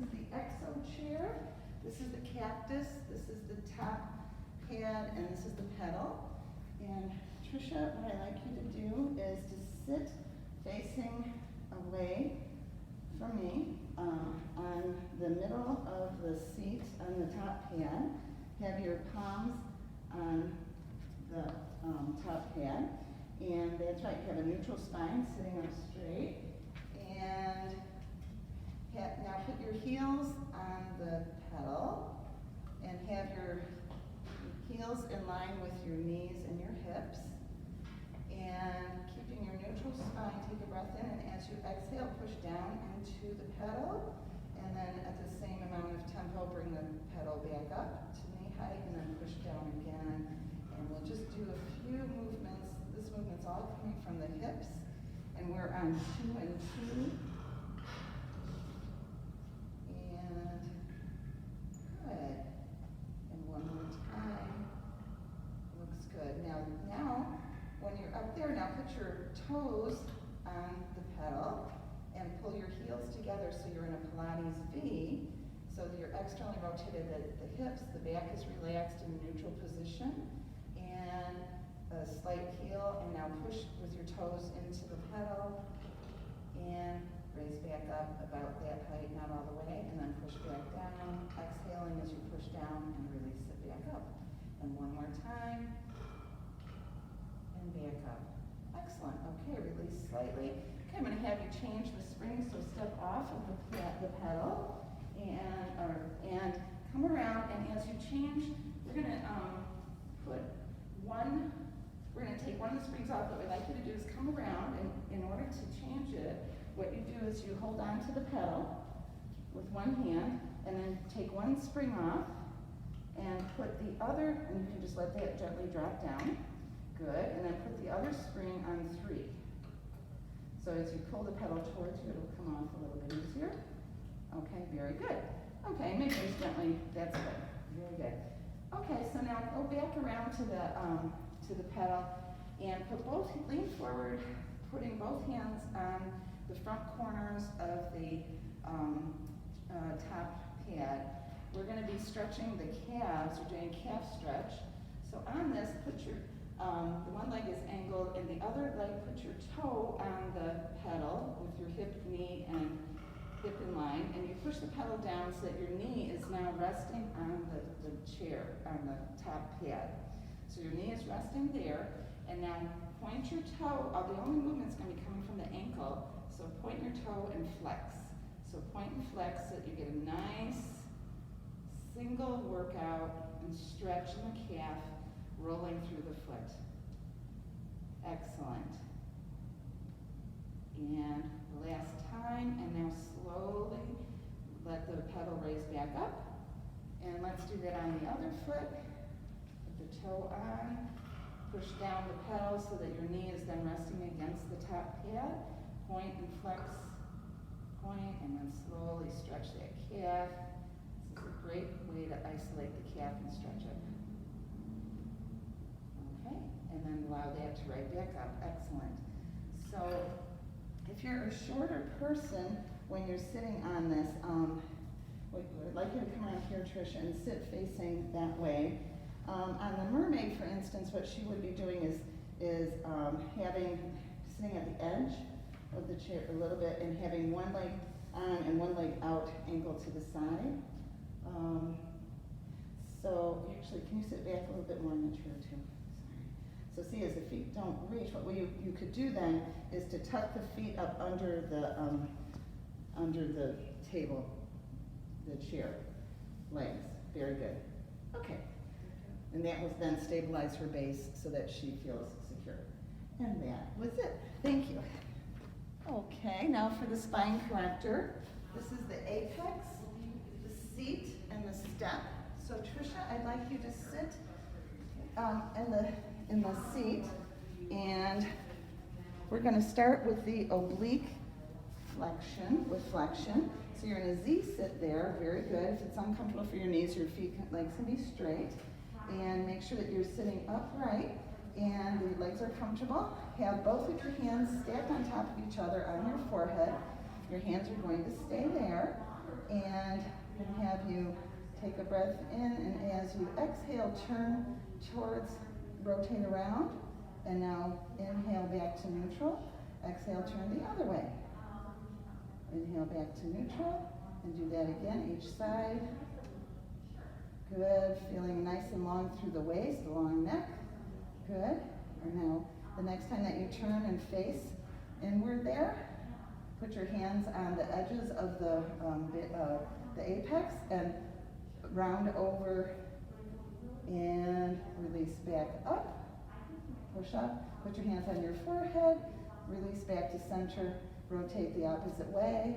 is the exo chair. This is the cactus. This is the top pad, and this is the pedal. And Tricia, what I like you to do is to sit facing away from me on the middle of the seat on the top pad. Have your palms on the top pad. And that's right, you have a neutral spine sitting up straight. And now put your heels on the pedal and have your heels in line with your knees and your hips. And keeping your neutral spine, take a breath in, and as you exhale, push down into the pedal. And then at the same amount of tempo, bring the pedal back up to knee height and then push down again. And we'll just do a few movements. This movement's all coming from the hips. And we're on 2 and 2. And good. And one more time. Looks good. Now, when you're up there, now put your toes on the pedal and pull your heels together so you're in a Pilates V. So that you're externally rotated the hips, the back is relaxed in a neutral position. And a slight heel, and now push with your toes into the pedal and raise back up about that height, not all the way, and then push back down, exhaling as you push down and release it back up. And one more time, and back up. Excellent. Okay, release slightly. Okay, I'm going to have you change the spring, so step off of the pedal and come around, and as you change, we're going to we're going to take one of the springs off. What we'd like you to do is come around, and in order to change it, what you do is you hold on to the pedal with one hand, and then take one spring off, and put the other, and you can just let that gently drop down. Good, and then put the other spring on 3. So as you pull the pedal towards you, it'll come off a little bit easier. Okay, very good. Okay, maybe just gently, that's good, very good. Okay, so now go back around to the pedal and lean forward, putting both hands on the front corners of the top pad. We're going to be stretching the calves, we're doing calf stretch. So on this, put your, the one leg is angled, and the other leg, put your toe on the pedal with your hip, knee, and hip in line, and you push the pedal down so that your knee is now resting on the chair, on the top pad. So your knee is resting there, and now point your toe. The only movement's going to be coming from the ankle, so point your toe and flex. So point and flex so that you get a nice single workout and stretch in the calf, rolling through the foot. Excellent. And last time, and now slowly let the pedal raise back up. And let's do that on the other foot. Put the toe on, push down the pedal so that your knee is then resting against the top pad. Point and flex, point, and then slowly stretch that calf. This is a great way to isolate the calf and stretch it. Okay, and then allow that to right back up. Excellent. So if you're a shorter person, when you're sitting on this, I'd like you to come around here, Tricia, and sit facing that way. On the mermaid, for instance, what she would be doing is sitting at the edge of the chair a little bit and having one leg on and one leg out, ankle to the side. So actually, can you sit back a little bit more in the chair too? So see, as the feet don't reach, what you could do then is to tuck the feet up under the table, the chair legs. Very good. Okay. And that was then stabilize her base so that she feels secure. And that was it. Thank you. Okay, now for the spine corrector. This is the apex, the seat, and the step. So Tricia, I'd like you to sit in the seat, and we're going to start with the oblique flexion. So you're in a Z sit there, very good. If it's uncomfortable for your knees, your legs can be straight. And make sure that you're sitting upright and the legs are comfortable. Have both of your hands stacked on top of each other on your forehead. Your hands are going to stay there. And I'm going to have you take a breath in, and as you exhale, turn towards, rotate around, and now inhale back to neutral. Exhale, turn the other way. Inhale back to neutral, and do that again, each side. Good, feeling nice and long through the waist, long neck. Good. And now, the next time that you turn and face inward there, put your hands on the edges of the apex and round over and release back up. Push up, put your hands on your forehead, release back to center, rotate the opposite way.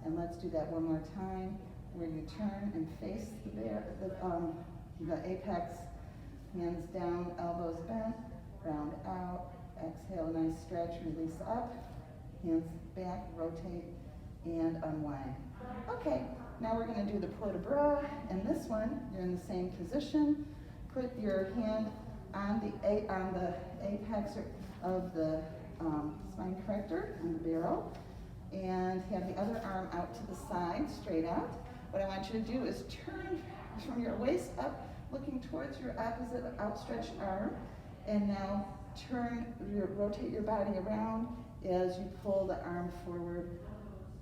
And let's do that one more time, where you turn and face the apex, hands down, elbows bent, round out, exhale, a nice stretch, release up, hands back, rotate, and unwind. Okay, now we're going to do the port de bras, and this one, you're in the same position. Put your hand on the apex of the spine corrector, on the barrel, and have the other arm out to the side, straight out. What I want you to do is turn from your waist up, looking towards your opposite outstretched arm, and now rotate your body around as you pull the arm forward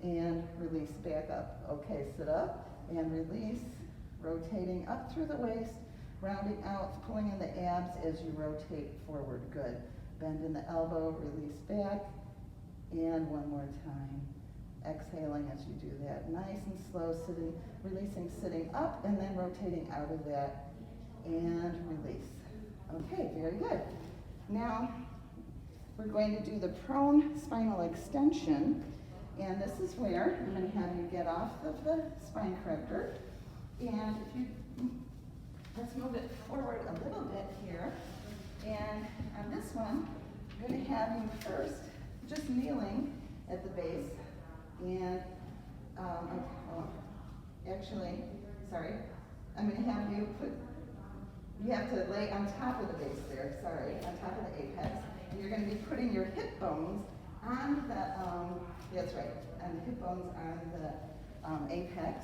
and release back up. Okay, sit up and release, rotating up through the waist, rounding out, pulling in the abs as you rotate forward. Good. Bend in the elbow, release back, and one more time. Exhaling as you do that. Nice and slow, sitting, releasing, sitting up, and then rotating out of that, and release. Okay, very good. Now, we're going to do the prone spinal extension, and this is where I'm going to have you get off of the spine corrector, and if you, let's move it forward a little bit here, and on this one, I'm going to have you first just kneeling at the base, and I'm going to have you you have to lay on top of the base there, on top of the apex. And you're going to be putting your hip bones on the, that's right, on the hip bones on the apex.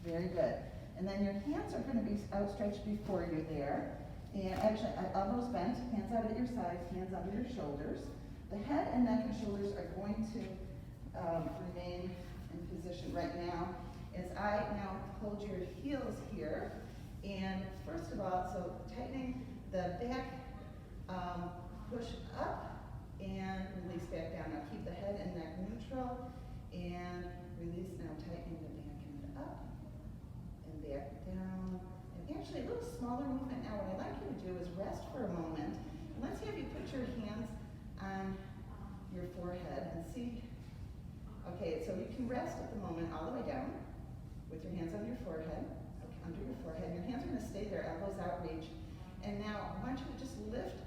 Very good. And then your hands are going to be outstretched before you there. And actually, elbows bent, hands out at your sides, hands under your shoulders. The head and neck and shoulders are going to remain in position right now. As I now hold your heels here, and first of all, so tightening the back, push up and release back down. Now keep the head and neck neutral and release. Now tightening the back end up and back down. And actually a little smaller movement now. What I'd like you to do is rest for a moment. And let's have you put your hands on your forehead and see. Okay, so you can rest at the moment all the way down with your hands on your forehead, under your forehead. Your hands are going to stay there, elbows out, reach. And now I want you to just lift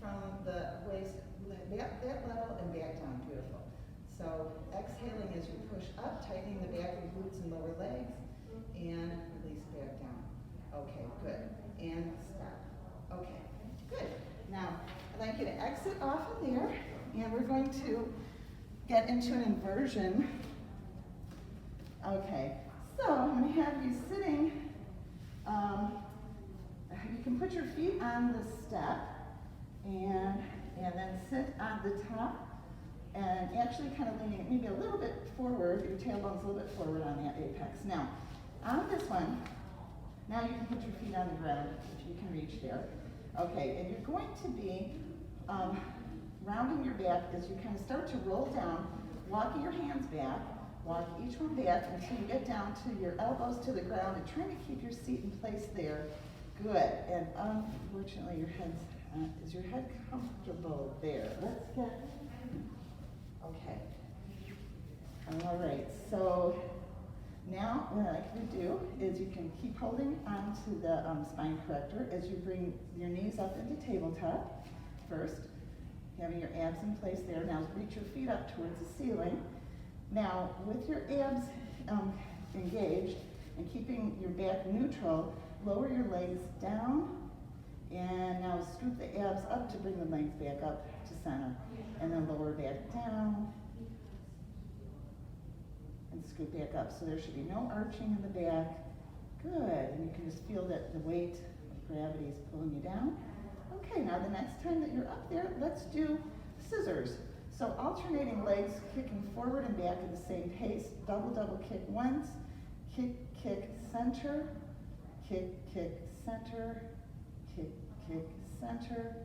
from the waist, that level and back down. Beautiful. So exhaling as you push up, tightening the back of your glutes and lower legs, and release back down. Okay, good. And stop. Okay, good. Now, I'd like you to exit off of there, and we're going to get into an inversion. Okay, so I'm going to have you sitting, you can put your feet on the step, and then sit on the top, and actually kind of leaning maybe a little bit forward, your tailbone's a little bit forward on that apex. Now, on this one, now you can put your feet on the ground if you can reach there. Okay, and you're going to be rounding your back as you kind of start to roll down, walking your hands back, walk each one back until you get down to your elbows to the ground and trying to keep your seat in place there. Good, and unfortunately your head's, is your head comfortable there? Let's get, okay. All right, so now what I like you to do is you can keep holding onto the spine corrector as you bring your knees up into tabletop first, having your abs in place there. Now reach your feet up towards the ceiling. Now with your abs engaged and keeping your back neutral, lower your legs down, and now scoop the abs up to bring the legs back up to center, and then lower back down, and and scoot back up. So there should be no arching in the back. Good, and you can just feel that the weight of gravity is pulling you down. Okay, now the next time that you're up there, let's do scissors. So alternating legs, kicking forward and back at the same pace. Double kick once, kick, center, kick, center, kick, center,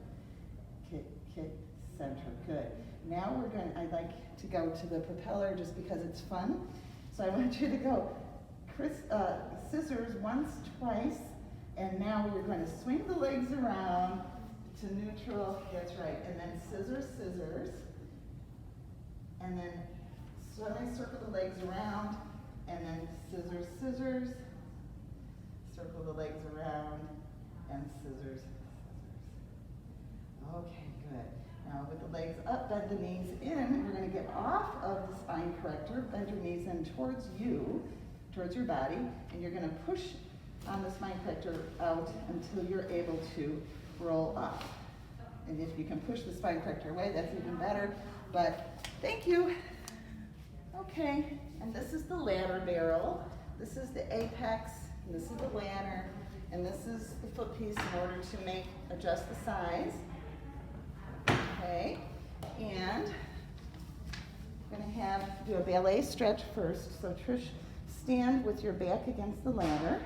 kick, center. Good. Now I'd like to go to the propeller just because it's fun. So I want you to go scissors once, twice, and now we're going to swing the legs around to neutral. That's right. And then scissors, and then slowly circle the legs around, and then scissors, circle the legs around, and scissors. Okay, good. Now with the legs up, bend the knees in. We're going to get off of the spine corrector, bend your knees in towards you, towards your body, and you're going to push on the spine corrector out until you're able to roll up. And if you can push the spine corrector away, that's even better. But thank you. Okay, and this is the ladder barrel. This is the apex, and this is the ladder, and this is the foot piece in order to adjust the size. Okay, and we're going to do a ballet stretch first. So Trish, stand with your back against the ladder.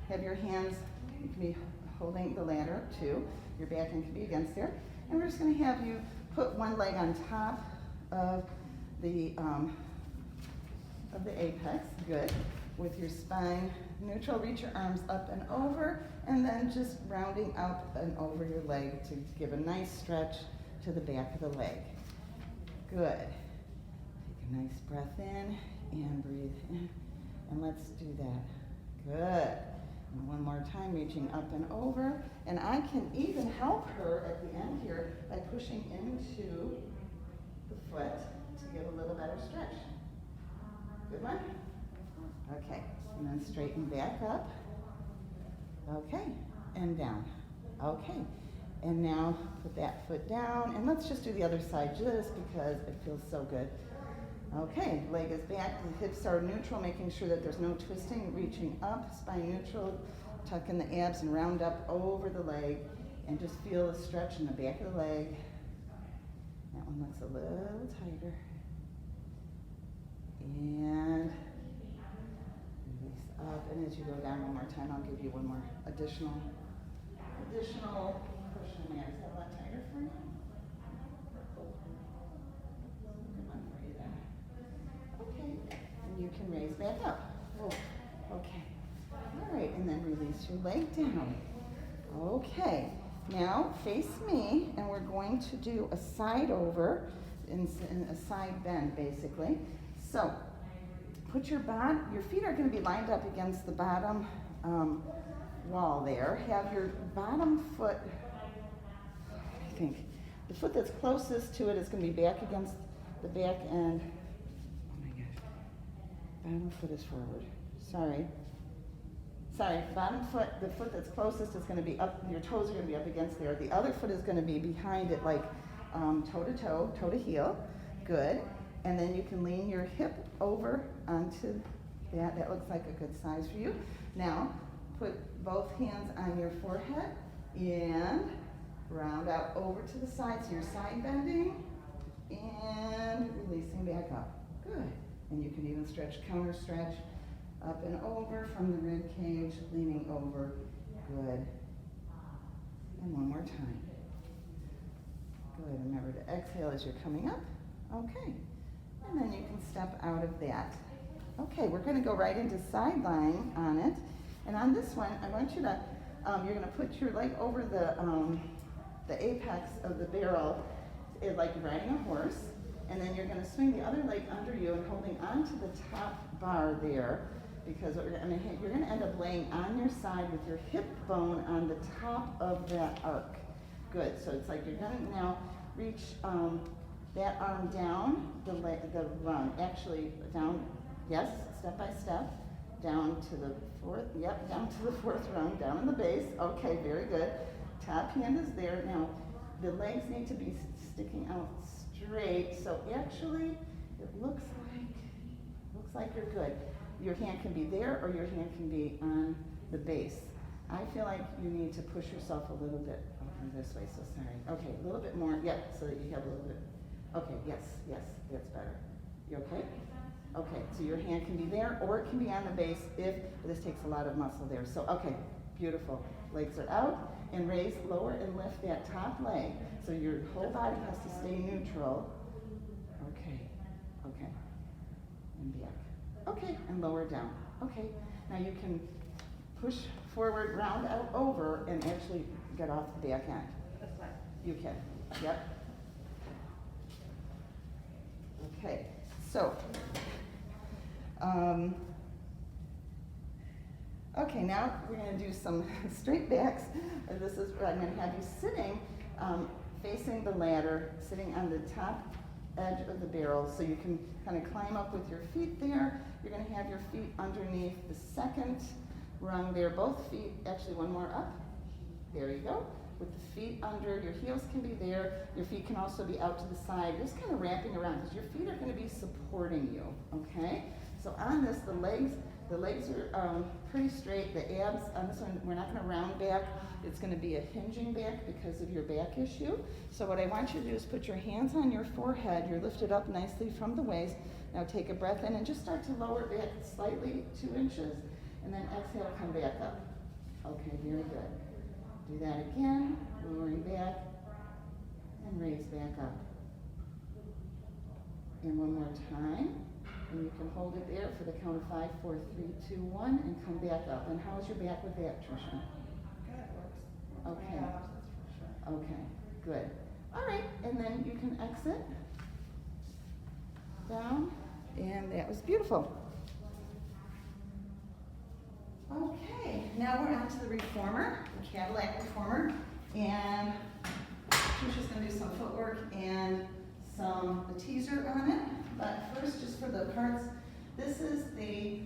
Have your hands, you can be holding the ladder up too. Your back end can be against there. And we're just going to have you put one leg on top of the apex. Good. With your spine neutral, reach your arms up and over, and then just rounding up and over your leg to give a nice stretch to the back of the leg. Good. Take a nice breath in and breathe in. And let's do that. Good. And one more time, reaching up and over. And I can even help her at the end here by pushing into the foot to give a little better stretch. Good one? Okay. And then straighten back up. Okay. And down. Okay. And now put that foot down. And let's just do the other side just because it feels so good. Okay, leg is back, the hips are neutral, making sure that there's no twisting, reaching up, spine neutral, tuck in the abs and round up over the leg, and just feel a stretch in the back of the leg. That one looks a little tighter. And release up, and as you go down one more time, I'll give you one more additional push in there. Is that a lot tighter for you? You can raise back up. Oh, okay. All right, and then release your leg down. Okay, now face me, and we're going to do a side over, in a side bend, basically. So, put your feet are going to be lined up against the bottom wall there. Have your bottom foot, I think, the foot that's closest to it is going to be back against the back end. Bottom foot is forward. Sorry. Bottom foot, the foot that's closest is going to be up, your toes are going to be up against there. The other foot is going to be behind it, like toe to toe, toe to heel. Good. And then you can lean your hip over onto that. That looks like a good size for you. Now, put both hands on your forehead and round out over to the side. So you're side bending and releasing back up. Good. And you can even counter stretch up and over from the rib cage, leaning over. Good. And one more time. Good. Remember to exhale as you're coming up. Okay. And then you can step out of that. Okay, we're going to go right into side lying on it. And on this one, I want you to, you're going to put your leg over the apex of the barrel, like you're riding a horse. And then you're going to swing the other leg under you and holding onto the top bar there, because what you're going to end up laying on your side with your hip bone on the top of that arc. Good. So it's like you're going to now reach that arm down, the rung. Actually, down, yes, step by step, down to the fourth rung, down in the base. Okay, very good. Top hand is there. Now, the legs need to be sticking out straight. So actually, it looks Looks like you're good. Your hand can be there or your hand can be on the base. I feel like you need to push yourself a little bit over this way, so sorry. Okay, a little bit more, yep, so that you have a little bit. Okay, yes, that's better. You okay? Okay, so your hand can be there or it can be on the base if this takes a lot of muscle there. So, okay, beautiful. Legs are out and raise, lower and lift that top leg. So your whole body has to stay neutral. Okay, and back. Okay, and lower down. Okay, now you can push forward, round out over, and actually get off the back end. That's fine. You can, yep. Okay, so, okay, now we're going to do some straight backs. This is where I'm going to have you sitting, facing the ladder, sitting on the top edge of the barrel, so you can kind of climb up with your feet there. You're going to have your feet underneath the second rung there, both feet, actually one more up. There you go. With the feet under, your heels can be there. Your feet can also be out to the side, just kind of wrapping around, because your feet are going to be supporting you, okay? So on this, the legs are pretty straight. The abs, on this one, we're not going to round back. It's going to be a hinging back because of your back issue. So what I want you to do is put your hands on your forehead. You're lifted up nicely from the waist. Now take a breath in and just start to lower back slightly, 2 inches, and then exhale, come back up. Okay, very good. Do that again, lowering back, and raise back up. And one more time. And you can hold it there for the count of 5, 4, 3, 2, 1, and come back up. And how's your back with that, Tricia? Good, works. Okay. Yeah, that's for sure. Okay, good. All right, and then you can exit down, and that was beautiful. Okay, now we're on to the Reformer, the Cadillac Performer, and Tricia's going to do some footwork and the teaser on it. But first, just for the parts, this is the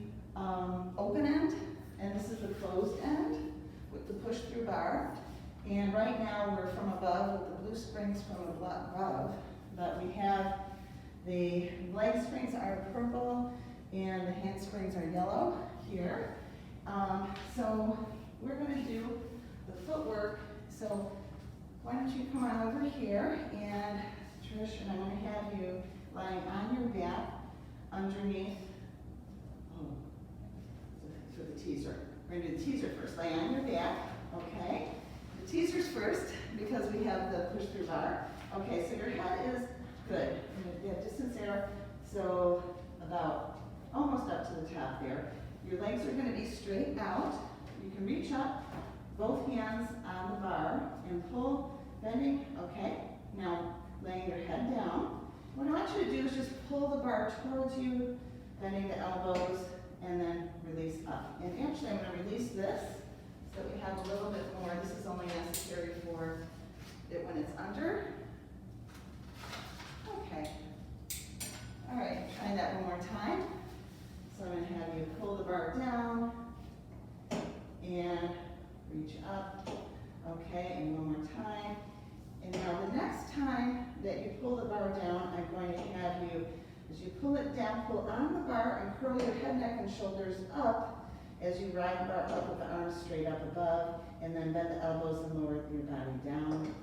open end, and this is the closed end with the push-through bar. And right now we're from above with the blue springs from above, but we have the leg springs are purple and the hand springs are yellow here. So we're going to do the footwork. So why don't you come on over here, and Trish, and I'm going to have you lying on your back underneath, for the teaser. We're going to do the teaser first. Lay on your back, okay? The teaser's first because we have the push-through bar. Okay, so your head is good. You have distance there, so about almost up to the top there. Your legs are going to be straight out. You can reach up, both hands on the bar, and pull, bending, okay? Now, laying your head down. What I want you to do is just pull the bar towards you, bending the elbows, and then release up. And actually, I'm going to release this so that we have a little bit more. This is only necessary for it when it's under. Okay. All right, try that one more time. So I'm going to have you pull the bar down and reach up. Okay, and one more time. And now the next time that you pull the bar down, I'm going to have you, as you pull it down, pull on the bar and curl your head, neck, and shoulders up as you ride the bar up with the arms straight up above, and then bend the elbows and lower your body down.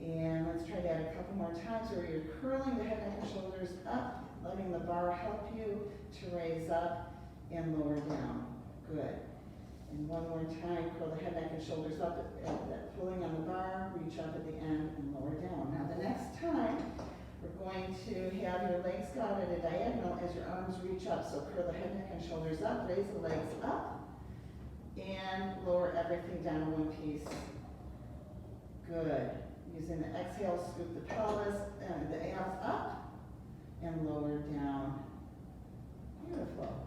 And let's try that a couple more times where you're curling the head, neck, and shoulders up, letting the bar help you to raise up and lower down. Good. And one more time, curl the head, neck, and shoulders up, pulling on the bar, reach up at the end and lower down. Now the next time, we're going to have your legs go out at a diagonal as your arms reach up. So curl the head, neck, and shoulders up, raise the legs up, and lower everything down in one piece. Good. Using the exhale, scoop the pelvis and the abs up and lower down. Beautiful.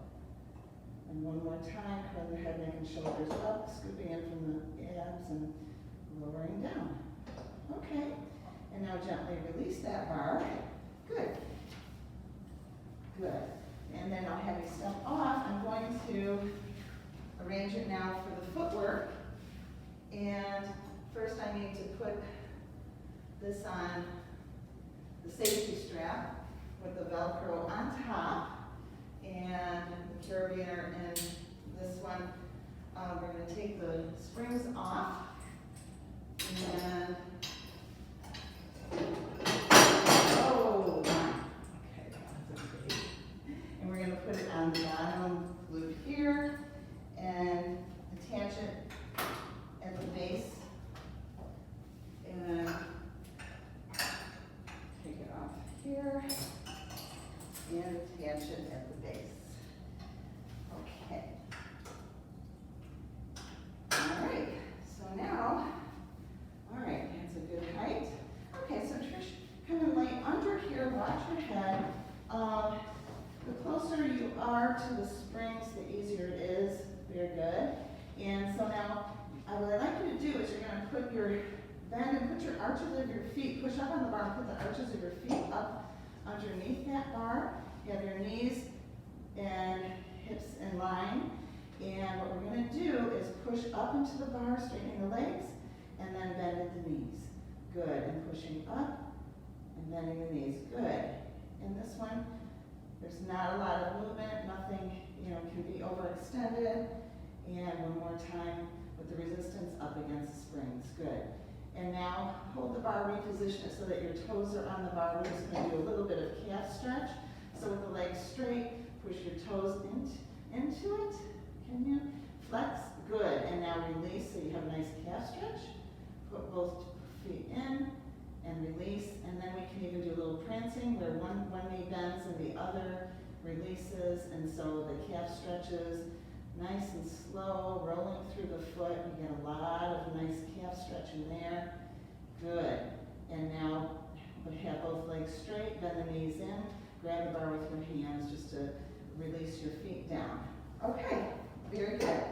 And one more time, curl the head, neck, and shoulders up, scooping in from the abs and lowering down. Okay. And now gently release that bar. Good. Good. And then I'll have you step off. I'm going to arrange it now for the footwork. And first I need to put this on the safety strap with the Velcro on top. And coordinator in this one. We're going to take the springs off and oh, okay, that's great. And we're going to put it on the bottom loop here and attach it at the base and take it off here and attach it at the base. Okay. All right, so now, all right, that's a good height. Okay, so Trish, come and lay under here, watch your head. The closer you are to the springs, the easier it is. Very good. And so now, what I'd like you to do is you're going to put your, bend and put your arches of your feet, push up on the bar and put the arches of your feet up underneath that bar. You have your knees and hips in line. And what we're going to do is push up into the bar, straightening the legs, and then bend at the knees. Good. And pushing up and bending the knees. Good. And this one, there's not a lot of movement, nothing, can be overextended. And one more time with the resistance up against the springs. Good. And now hold the bar, reposition it so that your toes are on the bar. We're just going to do a little bit of calf stretch. So with the legs straight, push your toes into it. Can you flex? Good. And now release so you have a nice calf stretch. Put both feet in and release. And then we can even do a little prancing where one knee bends and the other releases. And so the calf stretches nice and slow, rolling through the foot. You get a lot of nice calf stretch in there. Good. And now have both legs straight, bend the knees in, grab the bar with your hands just to release your feet down. Okay, very good.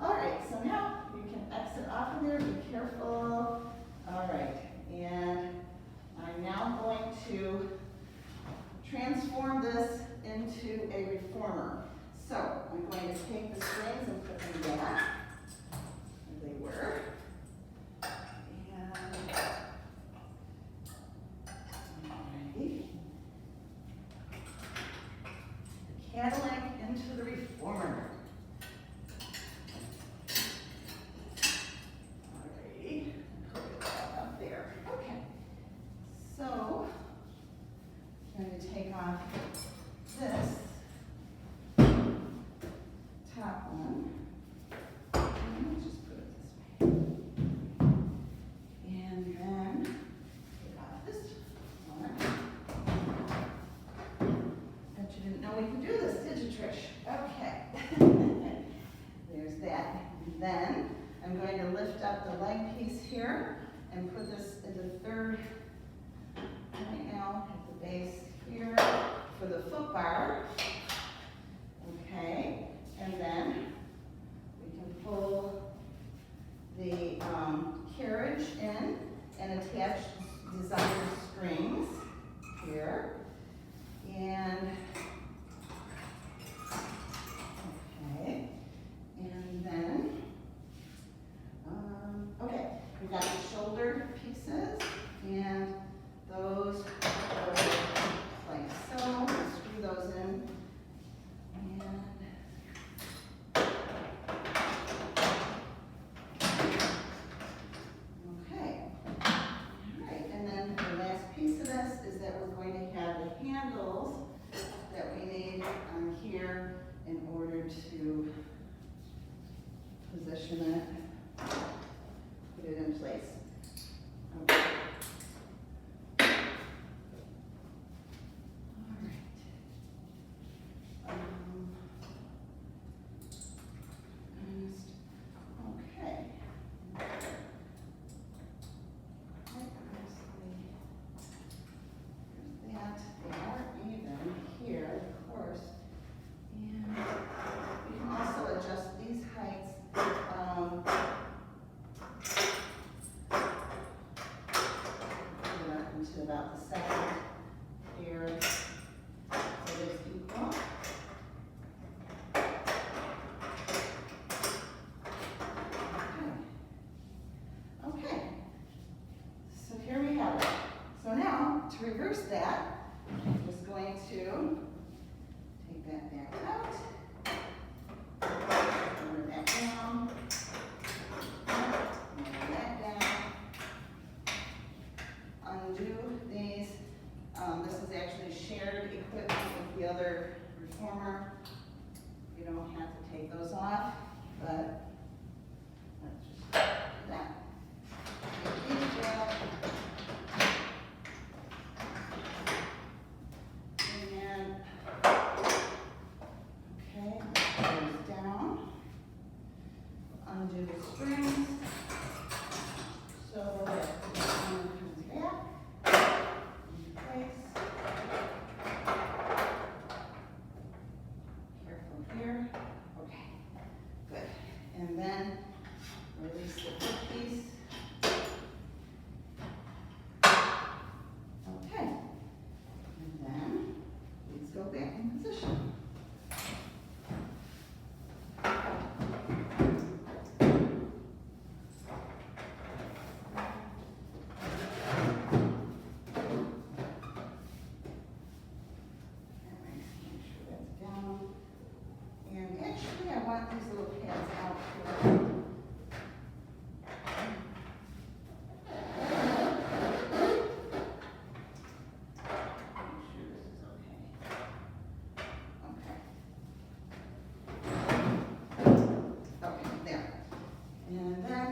All right, so now you can exit off of there, be careful. All right, and I'm now going to transform this into a reformer. So I'm going to take the springs and put them back where they were. And alrighty. The Cadillac into the reformer. Alrighty. Put it back up there. Okay. So I'm going to take off this top one. And let's just put it this way. And then take off this one. Bet you didn't know we could do this, did you, Trish? Okay. There's that. And then I'm going to lift up the leg piece here and put this at the third right now at the base here for the foot bar. Okay. And then we can pull the carriage in and attach desired springs here. And, okay. And then, okay, we've got the shoulder pieces and those go like so. Screw those in. And in order to position it, put it in place. Okay. All right. Okay. There's that. They aren't even here, of course. And we can also adjust these heights into about the second here, so it's equal. Okay. So here we have it. So now, to reverse that, I'm just going to take that back out regular reformer, you don't have to take those off, but let's just do that. Take these out. And, okay, that goes down. Undo the springs. So that the arm comes back in place. Careful here. Okay, good. And then release the foot piece. Okay. And then please go back in position. Make sure that's down. And actually, I want these little pads out here. Make sure this is okay. Okay. Okay, there. And then